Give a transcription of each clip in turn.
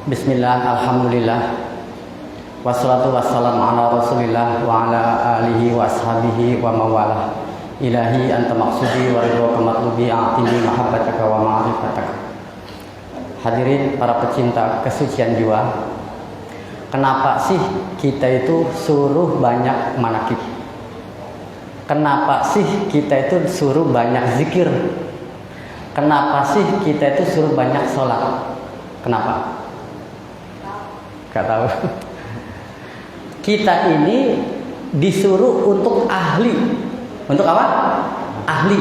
Bismillah, alhamdulillah, wassalatu wassalamu ala rasulillah wa ala alihi wa ashabihi wa mawalah. Ilahi anta maksudi wa ridwaka matlubi a'tini mahabbataka wa ma'rifataka. Hadirin para pecinta kesucian jiwa, kenapa sih kita itu suruh banyak manakib? Kenapa sih kita itu suruh banyak zikir? Kenapa sih kita itu suruh banyak sholat? Kenapa? Gak tahu. Kita ini disuruh untuk ahli. Untuk apa? Ahli.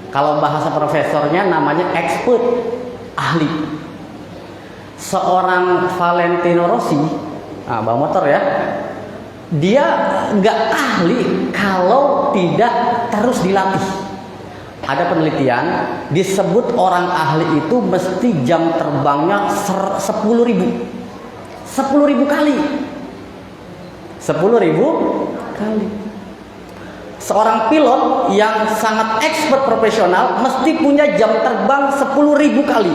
Kalau bahasa profesornya namanya expert, ahli. Seorang Valentino Rossi, bawa motor ya, dia nggak ahli kalau tidak terus dilatih. Ada penelitian disebut orang ahli itu mesti jam terbangnya 10.000 kali. 10.000 kali. Seorang pilot yang sangat expert profesional mesti punya jam terbang 10.000 kali.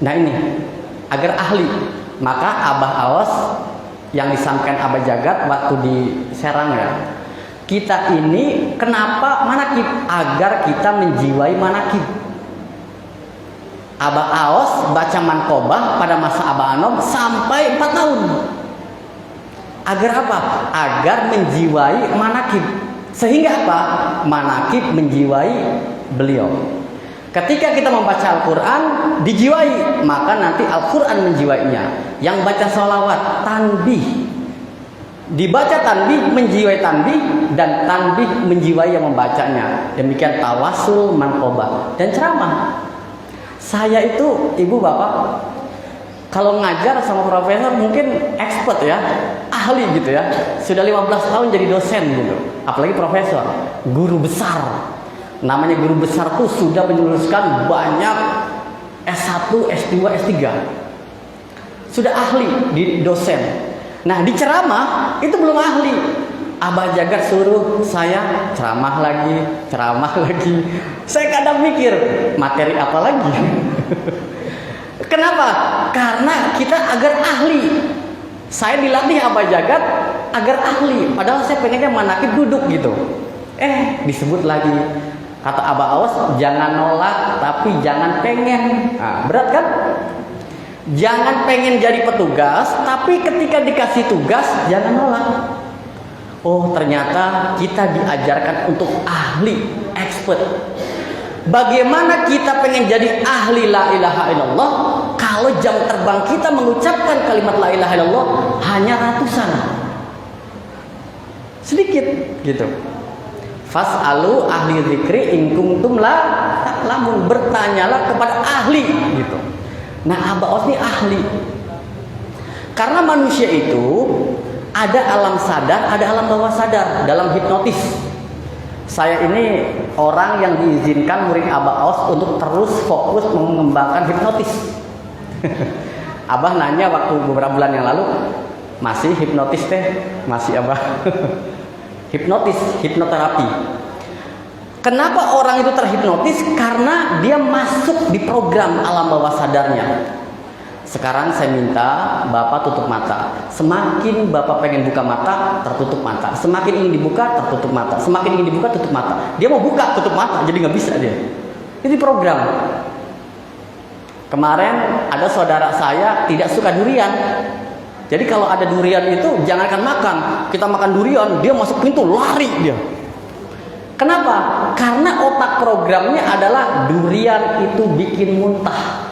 Nah ini, agar ahli, maka Abah Aos yang disampaikan Abah Jagat waktu di Serang ya, kita ini kenapa manakib? Agar kita menjiwai manakib. Abah Aos baca Mankobah pada masa Abah Anom sampai 4 tahun. Agar apa? Agar menjiwai manakib. Sehingga apa? Manakib menjiwai beliau. Ketika kita membaca Al-Quran dijiwai, maka nanti Al-Quran menjiwainya. Yang baca sholawat tanbih, dibaca tanbih menjiwai tanbih, dan tanbih menjiwai yang membacanya. Demikian tawasul Mankobah dan ceramah. Saya itu ibu bapak kalau ngajar sama profesor mungkin expert ya, ahli gitu ya. Sudah 15 tahun jadi dosen gitu. Apalagi profesor, guru besar. Namanya guru besar tuh sudah menuliskan banyak S1, S2, S3. Sudah ahli di dosen. Nah, di ceramah itu belum ahli. Abah Jagat suruh saya ceramah lagi. Saya kadang mikir, materi apa lagi? Kenapa? Karena kita agar ahli. Saya dilatih Abah Jagat agar ahli. Padahal saya pengennya manakib duduk gitu. Disebut lagi. Kata Abah Aos, jangan nolak tapi jangan pengen. Berat kan? Jangan pengen jadi petugas, tapi ketika dikasih tugas jangan nolak. Oh, ternyata kita diajarkan untuk ahli, expert. Bagaimana kita pengen jadi ahli la ilaha illallah kalau jam terbang kita mengucapkan kalimat la ilaha illallah hanya ratusan, sedikit gitu. Fas'alu ahli dzikri in kuntum la ta'lamun, bertanyalah kepada ahli gitu. Nah, Abah Aos ini ahli. Karena manusia itu ada alam sadar, ada alam bawah sadar dalam hipnotis. Saya ini orang yang diizinkan murid Abah Aos untuk terus fokus mengembangkan hipnotis. Abah nanya waktu beberapa bulan yang lalu, masih hipnotis teh? Masih Abah. Hipnotis, hipnoterapi. Kenapa orang itu terhipnotis? Karena dia masuk di program alam bawah sadarnya. Sekarang saya minta Bapak tutup mata. Semakin Bapak pengen buka mata, tertutup mata. Semakin ingin dibuka, tertutup mata. Semakin ingin dibuka, tutup mata. Dia mau buka, tutup mata, jadi nggak bisa dia. Ini program. Kemarin ada saudara saya tidak suka durian. Jadi kalau ada durian itu jangankan makan. Kita makan durian, dia masuk pintu lari dia. Kenapa? Karena otak programnya adalah durian itu bikin muntah.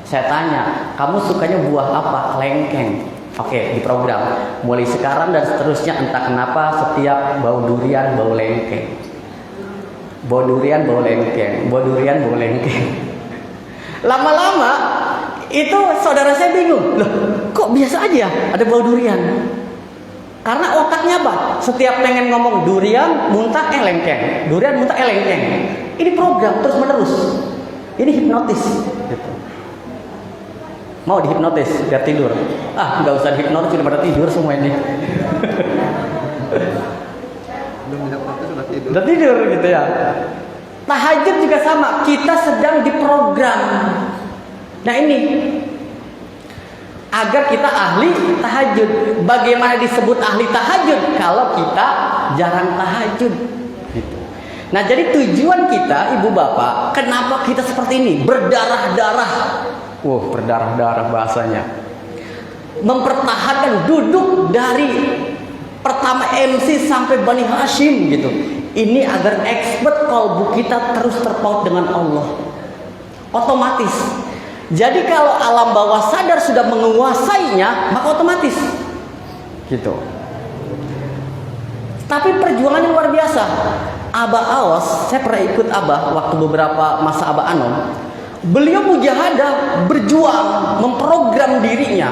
Saya tanya, kamu sukanya buah apa? Lengkeng. Oke, diprogram. Mulai sekarang dan seterusnya entah kenapa setiap bau durian, bau lengkeng. Bau durian, bau lengkeng. Bau durian, bau lengkeng. Lama-lama itu saudara saya bingung. Loh, kok biasa aja ada bau durian? Karena otaknya apa? Setiap pengen ngomong durian, muntah lengkeng. Durian, muntah lengkeng. Ini program terus menerus. Ini hipnotis gitu. Mau dihipnotis biar tidur? Nggak usah dihipnotis, sudah pada tidur semua ini. Belum dihipnotis sudah tidur. Udah tidur gitu ya. Tahajud juga sama, kita sedang diprogram. Nah ini, agar kita ahli tahajud. Bagaimana disebut ahli tahajud kalau kita jarang tahajud? Gitu. Nah jadi tujuan kita, ibu bapak, kenapa kita seperti ini? Berdarah-darah. Berdarah-darah bahasanya. Mempertahankan duduk dari pertama MC sampai Bani Hashim gitu. Ini agar expert kalbu kita terus terpaut dengan Allah. Otomatis. Jadi kalau alam bawah sadar sudah menguasainya, maka otomatis gitu. Tapi perjuangannya luar biasa. Abah Awas, saya pernah ikut Abah waktu beberapa masa Abah Anom. Beliau mujahadah, berjuang, memprogram dirinya.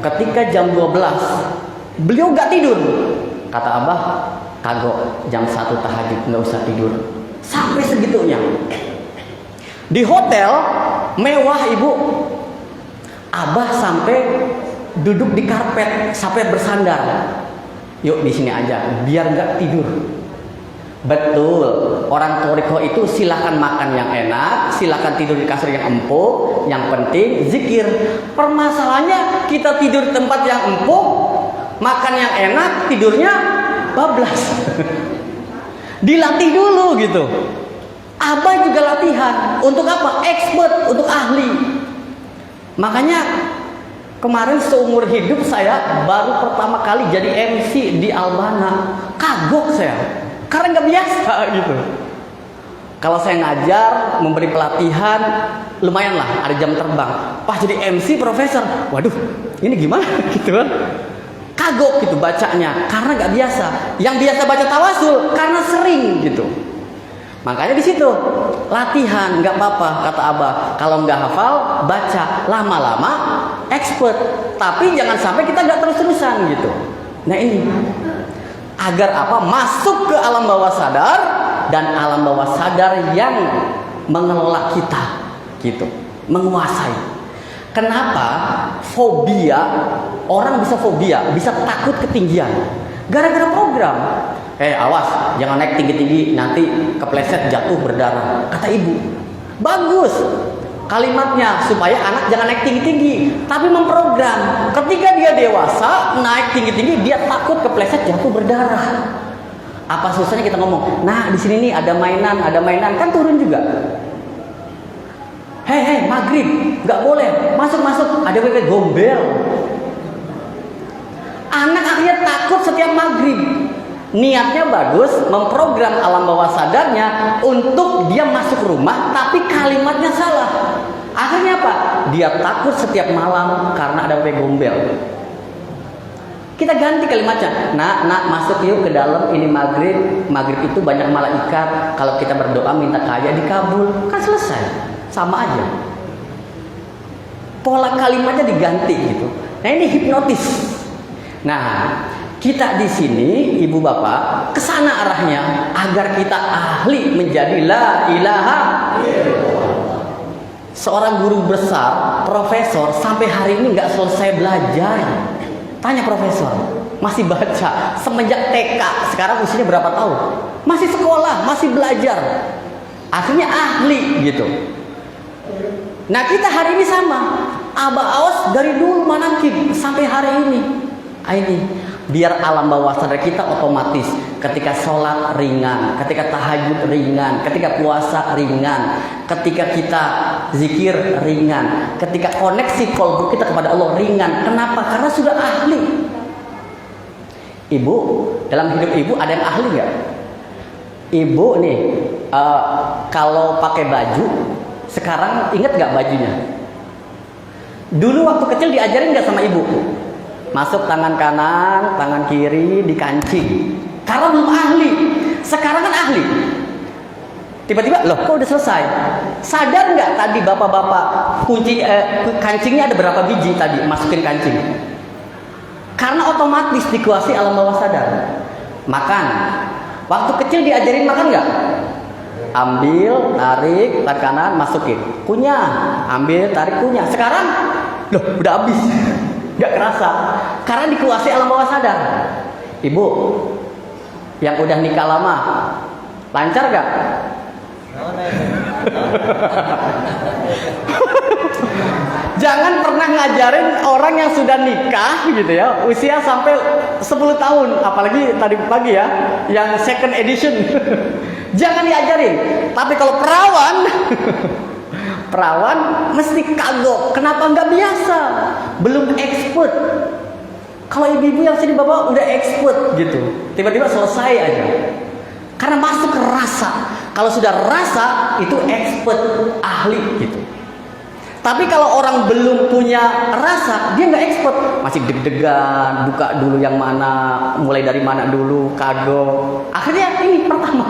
Ketika jam 12, beliau gak tidur. Kata Abah, kagok jam 1 tahajud, gak usah tidur. Sampai segitunya. Di hotel mewah ibu, Abah sampai duduk di karpet sampai bersandar. Yuk di sini aja, biar nggak tidur. Betul, orang toriko itu silakan makan yang enak, silakan tidur di kasur yang empuk. Yang penting zikir. Permasalahannya kita tidur di tempat yang empuk, makan yang enak, tidurnya bablas. Dilatih dulu gitu. Abah juga latihan. Untuk apa? Expert, untuk ahli. Makanya kemarin seumur hidup saya baru pertama kali jadi MC di Albana. Kagok saya, karena nggak biasa gitu. Kalau saya ngajar, memberi pelatihan, lumayan lah, ada jam terbang. Pas jadi MC profesor, waduh, ini gimana gitu kan? Kagok gitu bacanya, karena nggak biasa. Yang biasa baca tawasul karena sering gitu. Makanya di situ latihan, nggak apa-apa kata Abah. Kalau nggak hafal, baca lama-lama expert. Tapi jangan sampai kita nggak terus-terusan gitu. Nah ini agar apa? Masuk ke alam bawah sadar dan alam bawah sadar yang mengelola kita, gitu, menguasai. Kenapa fobia? Orang bisa fobia, bisa takut ketinggian, gara-gara program. Awas, jangan naik tinggi-tinggi, nanti kepleset jatuh berdarah. Kata ibu, bagus kalimatnya supaya anak jangan naik tinggi-tinggi, tapi memprogram. Ketika dia dewasa naik tinggi-tinggi, dia takut kepleset jatuh berdarah. Apa susahnya kita ngomong? Nah di sini nih ada mainan, kan turun juga. Hei, maghrib, nggak boleh, masuk, ada wewe gombel. Anak akhirnya takut setiap maghrib. Niatnya bagus, memprogram alam bawah sadarnya untuk dia masuk rumah, tapi kalimatnya salah. Akhirnya apa? Dia takut setiap malam karena ada wewe gombel. Kita ganti kalimatnya. Nak masuk yuk ke dalam, ini maghrib. Maghrib itu banyak malaikat. Kalau kita berdoa minta kaya dikabul, kan selesai. Sama aja. Pola kalimatnya diganti gitu. Nah ini hipnotis. Nah, kita di sini, ibu bapak, kesana arahnya agar kita ahli menjadi la ilaha illallah. Seorang guru besar, profesor, sampai hari ini nggak selesai belajar. Tanya profesor, masih baca semenjak TK, sekarang usianya berapa tahun? Masih sekolah, masih belajar. Akhirnya ahli gitu. Nah kita hari ini sama. Abah Awas dari dulu manakib sampai hari ini. Ini biar alam bawah sadar kita otomatis ketika sholat ringan, ketika tahajud ringan, ketika puasa ringan, ketika kita zikir ringan, ketika koneksi kolbu kita kepada Allah ringan. Kenapa? Karena sudah ahli. Ibu, dalam hidup ibu ada yang ahli nggak? Ibu nih kalau pakai baju sekarang ingat nggak bajunya? Dulu waktu kecil diajarin nggak sama ibu? Masuk tangan kanan, tangan kiri, dikancing. Karena belum ahli. Sekarang kan ahli. Tiba-tiba, loh kok udah selesai? Sadar nggak tadi bapak-bapak kunci kancingnya ada berapa biji tadi masukin kancing? Karena otomatis dikuasai alam bawah sadar. Makan. Waktu kecil diajarin makan nggak? Ambil, tarik, tarik kanan, masukin. Kunyah, ambil, tarik, kunyah. Sekarang, loh udah habis. Gak kerasa karena dikuasai alam bawah sadar. Ibu yang udah nikah lama lancar gak? Jangan pernah ngajarin orang yang sudah nikah gitu ya, usia sampai 10 tahun, apalagi tadi pagi ya, yang second edition. Jangan diajarin. Tapi kalau perawan, perawan mesti kagok. Kenapa nggak biasa? Belum expert. Kalau ibu-ibu yang sini bapak udah expert gitu, tiba-tiba selesai aja. Karena masuk ke rasa. Kalau sudah rasa itu expert, ahli gitu. Tapi kalau orang belum punya rasa, dia nggak expert, masih deg-degan, buka dulu yang mana, mulai dari mana dulu, kagok. Akhirnya ini pertama,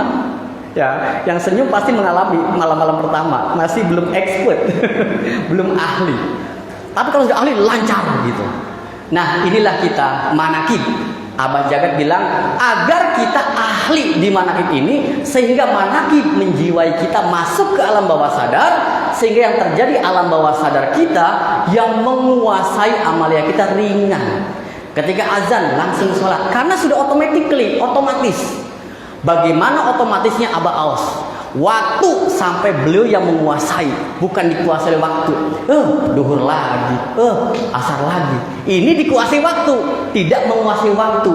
ya, yang senyum pasti mengalami malam-malam pertama, masih belum expert, belum ahli. Tapi kalau sudah ahli, lancar gitu. Nah, inilah kita manakib. Abah Jagat bilang agar kita ahli di manakib ini, sehingga manakib menjiwai kita masuk ke alam bawah sadar, sehingga yang terjadi alam bawah sadar kita yang menguasai amalia kita ringan. Ketika azan langsung sholat, karena sudah otomatis. Bagaimana otomatisnya Abah Aus? Waktu sampai beliau yang menguasai, bukan dikuasai waktu. Duhur lagi, asar lagi. Ini dikuasai waktu, tidak menguasai waktu.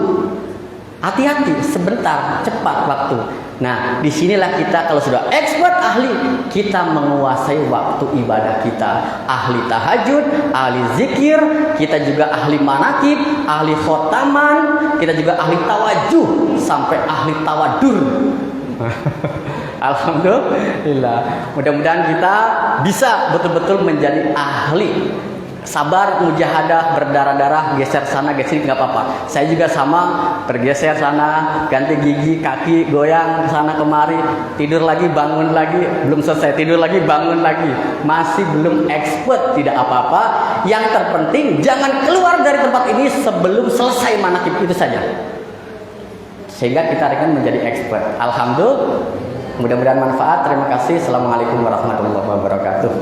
Hati-hati, sebentar, cepat waktu. Nah, disinilah kita kalau sudah expert ahli, kita menguasai waktu ibadah kita. Ahli tahajud, ahli zikir, kita juga ahli manakib, ahli khotaman, kita juga ahli tawajuh, sampai ahli tawadur. Alhamdulillah. Mudah-mudahan kita bisa betul-betul menjadi ahli. Sabar, mujahadah, berdarah-darah, geser sana, geser sini, nggak apa-apa. Saya juga sama, bergeser sana, ganti gigi, kaki, goyang sana kemari, tidur lagi, bangun lagi, belum selesai tidur lagi, bangun lagi, masih belum expert, tidak apa-apa. Yang terpenting jangan keluar dari tempat ini sebelum selesai manakib itu saja, sehingga kita akan menjadi expert. Alhamdulillah. Mudah-mudahan manfaat. Terima kasih. Assalamualaikum warahmatullahi wabarakatuh.